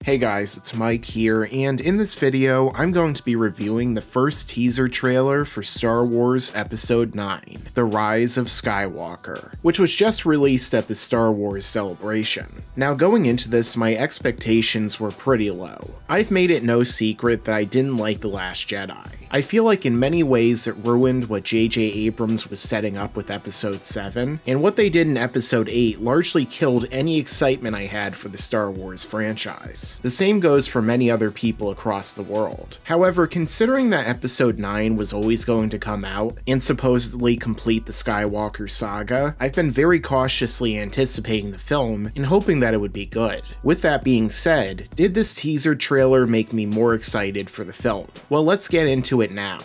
Hey guys, it's Mike here, and in this video, I'm going to be reviewing the first teaser trailer for Star Wars Episode 9, The Rise of Skywalker, which was just released at the Star Wars Celebration. Now going into this, my expectations were pretty low. I've made it no secret that I didn't like The Last Jedi. I feel like in many ways it ruined what J.J. Abrams was setting up with Episode 7, and what they did in Episode 8 largely killed any excitement I had for the Star Wars franchise. The same goes for many other people across the world. However, considering that Episode 9 was always going to come out and supposedly complete the Skywalker saga, I've been very cautiously anticipating the film and hoping that it would be good. With that being said, did this teaser trailer make me more excited for the film? Well, let's get into it now.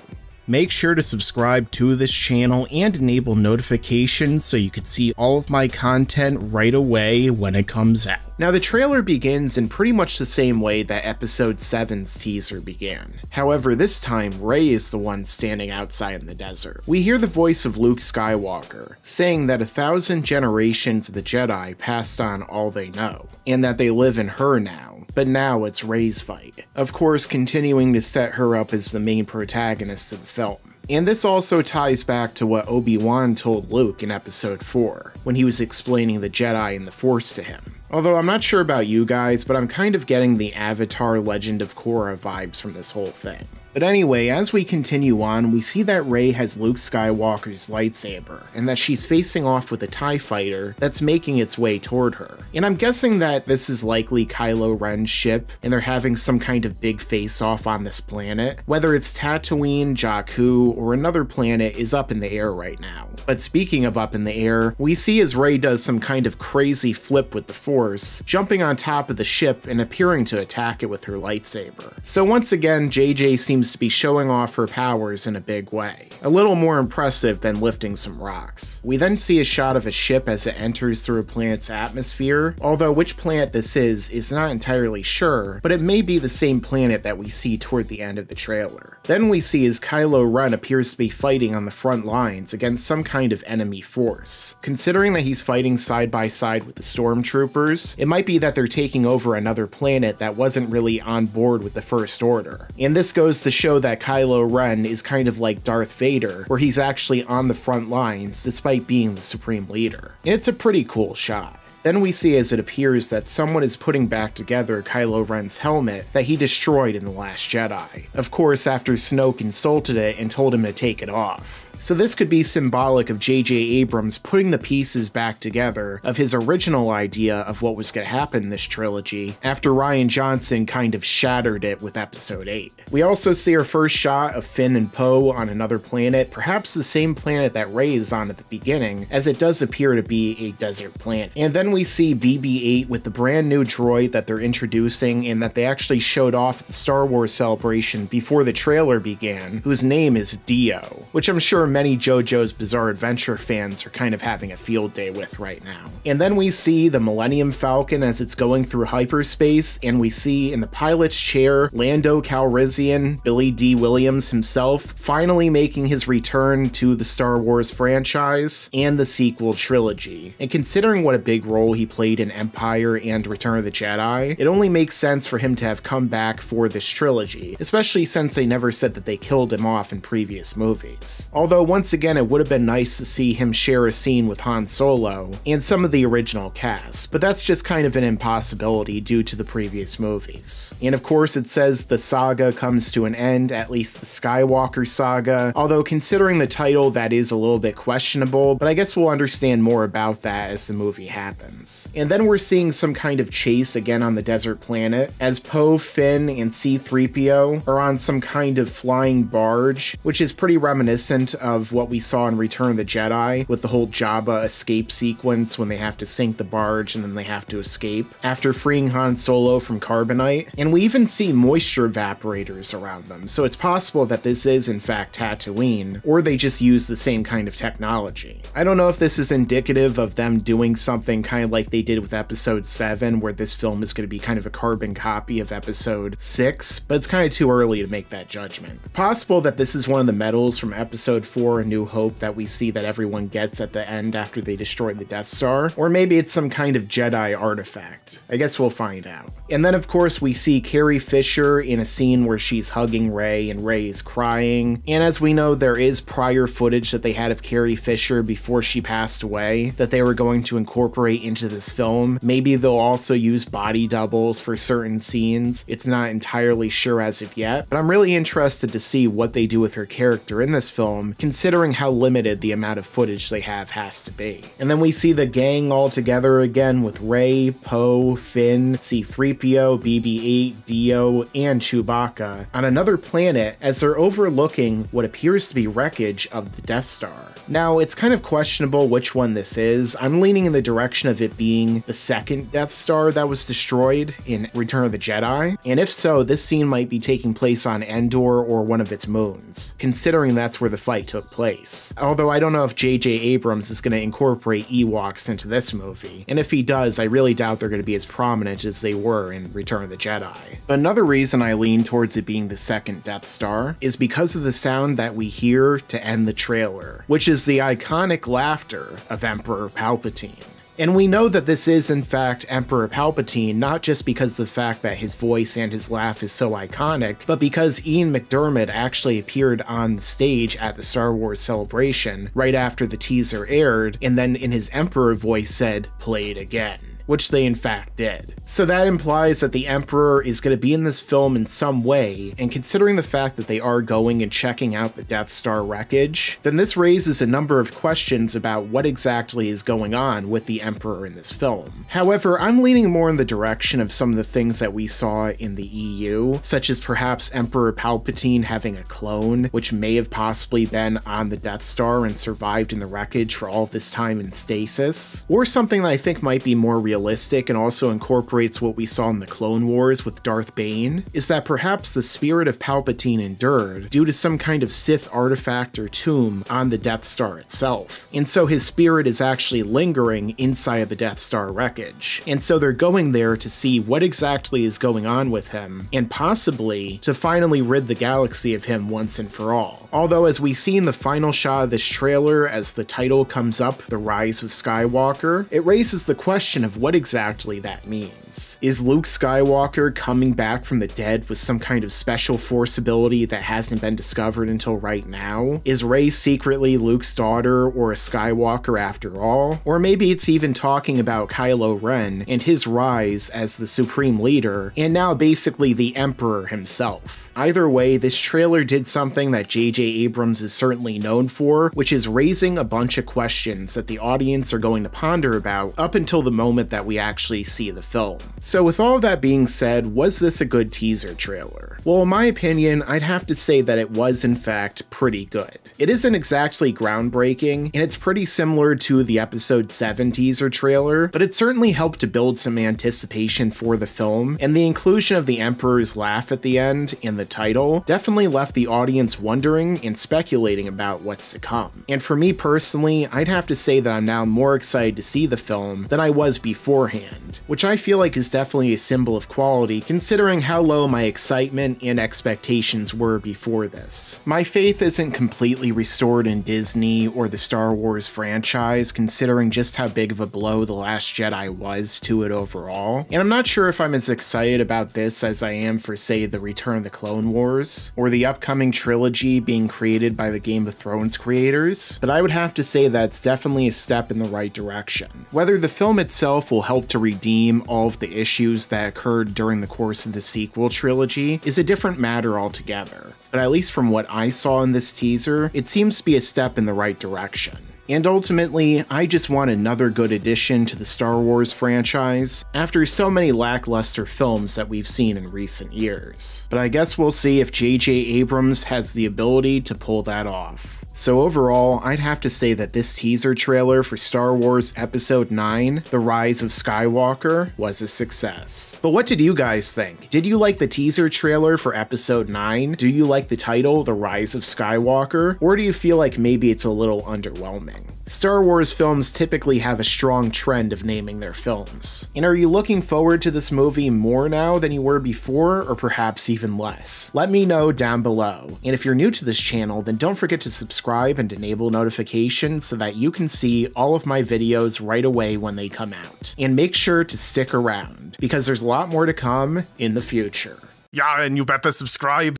Make sure to subscribe to this channel and enable notifications so you can see all of my content right away when it comes out. Now the trailer begins in pretty much the same way that Episode 7's teaser began. However, this time Rey is the one standing outside in the desert. We hear the voice of Luke Skywalker, saying that 1,000 generations of the Jedi passed on all they know, and that they live in her now. But now it's Rey's fight. Of course, continuing to set her up as the main protagonist of the film. And this also ties back to what Obi-Wan told Luke in Episode 4, when he was explaining the Jedi and the Force to him. Although I'm not sure about you guys, but I'm kind of getting the Avatar Legend of Korra vibes from this whole thing. But anyway, as we continue on, we see that Rey has Luke Skywalker's lightsaber, and that she's facing off with a TIE fighter that's making its way toward her. And I'm guessing that this is likely Kylo Ren's ship, and they're having some kind of big face-off on this planet. Whether it's Tatooine, Jakku, or another planet is up in the air right now. But speaking of up in the air, we see as Rey does some kind of crazy flip with the Force, jumping on top of the ship and appearing to attack it with her lightsaber. So once again, JJ seems to be showing off her powers in a big way. A little more impressive than lifting some rocks. We then see a shot of a ship as it enters through a planet's atmosphere, although which planet this is not entirely sure, but it may be the same planet that we see toward the end of the trailer. Then we see as Kylo Ren appears to be fighting on the front lines against some kind of enemy force. Considering that he's fighting side by side with the stormtroopers, it might be that they're taking over another planet that wasn't really on board with the First Order. And this goes to show that Kylo Ren is kind of like Darth Vader, where he's actually on the front lines despite being the Supreme Leader. And it's a pretty cool shot. Then we see as it appears that someone is putting back together Kylo Ren's helmet that he destroyed in The Last Jedi. Of course, after Snoke insulted it and told him to take it off. So this could be symbolic of J.J. Abrams putting the pieces back together of his original idea of what was going to happen in this trilogy after Rian Johnson kind of shattered it with Episode 8. We also see our first shot of Finn and Poe on another planet, perhaps the same planet that Rey is on at the beginning, as it does appear to be a desert planet. And then we see BB-8 with the brand new droid that they're introducing and that they actually showed off at the Star Wars Celebration before the trailer began, whose name is Dio, which I'm sure many JoJo's Bizarre Adventure fans are kind of having a field day with right now. And then we see the Millennium Falcon as it's going through hyperspace, and we see in the pilot's chair Lando Calrissian, Billy D. Williams himself, finally making his return to the Star Wars franchise and the sequel trilogy. And considering what a big role he played in Empire and Return of the Jedi, it only makes sense for him to have come back for this trilogy, especially since they never said that they killed him off in previous movies. Although once again, it would have been nice to see him share a scene with Han Solo and some of the original cast, but that's just kind of an impossibility due to the previous movies. And of course, it says the saga comes to an end, at least the Skywalker saga, although considering the title, that is a little bit questionable, but I guess we'll understand more about that as the movie happens. And then we're seeing some kind of chase again on the desert planet, as Poe, Finn, and C-3PO are on some kind of flying barge, which is pretty reminiscent of what we saw in Return of the Jedi with the whole Jabba escape sequence when they have to sink the barge and then they have to escape after freeing Han Solo from carbonite. And we even see moisture evaporators around them, so it's possible that this is in fact Tatooine, or they just use the same kind of technology. I don't know if this is indicative of them doing something kind of like they did with Episode 7, where this film is going to be kind of a carbon copy of Episode 6, but it's kind of too early to make that judgment. Possible that this is one of the medals from Episode 4 4 A New Hope that we see that everyone gets at the end after they destroy the Death Star, or maybe it's some kind of Jedi artifact. I guess we'll find out. And then of course we see Carrie Fisher in a scene where she's hugging Rey and Rey is crying, and as we know there is prior footage that they had of Carrie Fisher before she passed away that they were going to incorporate into this film. Maybe they'll also use body doubles for certain scenes. It's not entirely sure as of yet, but I'm really interested to see what they do with her character in this film, considering how limited the amount of footage they have has to be. And then we see the gang all together again with Rey, Poe, Finn, C-3PO, BB-8, Dio, and Chewbacca on another planet as they're overlooking what appears to be wreckage of the Death Star. Now, it's kind of questionable which one this is. I'm leaning in the direction of it being the second Death Star that was destroyed in Return of the Jedi, and if so, this scene might be taking place on Endor or one of its moons, considering that's where the fight took place. Although I don't know if J.J. Abrams is going to incorporate Ewoks into this movie, and if he does, I really doubt they're going to be as prominent as they were in Return of the Jedi. But another reason I lean towards it being the second Death Star is because of the sound that we hear to end the trailer, which is the iconic laughter of Emperor Palpatine. And we know that this is in fact Emperor Palpatine, not just because of the fact that his voice and his laugh is so iconic, but because Ian McDiarmid actually appeared on the stage at the Star Wars Celebration right after the teaser aired, and then in his Emperor voice said, "Play it again," which they in fact did. So that implies that the Emperor is going to be in this film in some way, and considering the fact that they are going and checking out the Death Star wreckage, then this raises a number of questions about what exactly is going on with the Emperor in this film. However, I'm leaning more in the direction of some of the things that we saw in the EU, such as perhaps Emperor Palpatine having a clone, which may have possibly been on the Death Star and survived in the wreckage for all of this time in stasis, or something that I think might be more realistic and also incorporates what we saw in the Clone Wars with Darth Bane, is that perhaps the spirit of Palpatine endured due to some kind of Sith artifact or tomb on the Death Star itself. And so his spirit is actually lingering inside of the Death Star wreckage. And so they're going there to see what exactly is going on with him, and possibly to finally rid the galaxy of him once and for all. Although as we see in the final shot of this trailer, as the title comes up, The Rise of Skywalker, it raises the question of what exactly that means. Is Luke Skywalker coming back from the dead with some kind of special force ability that hasn't been discovered until right now? Is Rey secretly Luke's daughter or a Skywalker after all? Or maybe it's even talking about Kylo Ren and his rise as the supreme leader, and now basically the Emperor himself. Either way, this trailer did something that J.J. Abrams is certainly known for, which is raising a bunch of questions that the audience are going to ponder about up until the moment that we actually see the film. So with all of that being said, was this a good teaser trailer? Well, in my opinion, I'd have to say that it was in fact pretty good. It isn't exactly groundbreaking, and it's pretty similar to the Episode 7 teaser trailer, but it certainly helped to build some anticipation for the film, and the inclusion of the Emperor's laugh at the end and the title definitely left the audience wondering and speculating about what's to come. And for me personally, I'd have to say that I'm now more excited to see the film than I was beforehand, which I feel like is definitely a symbol of quality considering how low my excitement and expectations were before this. My faith isn't completely restored in Disney or the Star Wars franchise considering just how big of a blow The Last Jedi was to it overall, and I'm not sure if I'm as excited about this as I am for, say, the Return of the Clone Wars, or the upcoming trilogy being created by the Game of Thrones creators, but I would have to say that it's definitely a step in the right direction. Whether the film itself will help to redeem all of the issues that occurred during the course of the sequel trilogy is a different matter altogether, but at least from what I saw in this teaser, it seems to be a step in the right direction. And ultimately, I just want another good addition to the Star Wars franchise after so many lackluster films that we've seen in recent years. But I guess we'll see if J.J. Abrams has the ability to pull that off. So overall, I'd have to say that this teaser trailer for Star Wars Episode 9, The Rise of Skywalker, was a success. But what did you guys think? Did you like the teaser trailer for Episode 9? Do you like the title, The Rise of Skywalker? Or do you feel like maybe it's a little underwhelming? Star Wars films typically have a strong trend of naming their films. And are you looking forward to this movie more now than you were before, or perhaps even less? Let me know down below. And if you're new to this channel, then don't forget to subscribe subscribe and enable notifications so that you can see all of my videos right away when they come out. And make sure to stick around, because there's a lot more to come in the future. Yeah, and you better subscribe.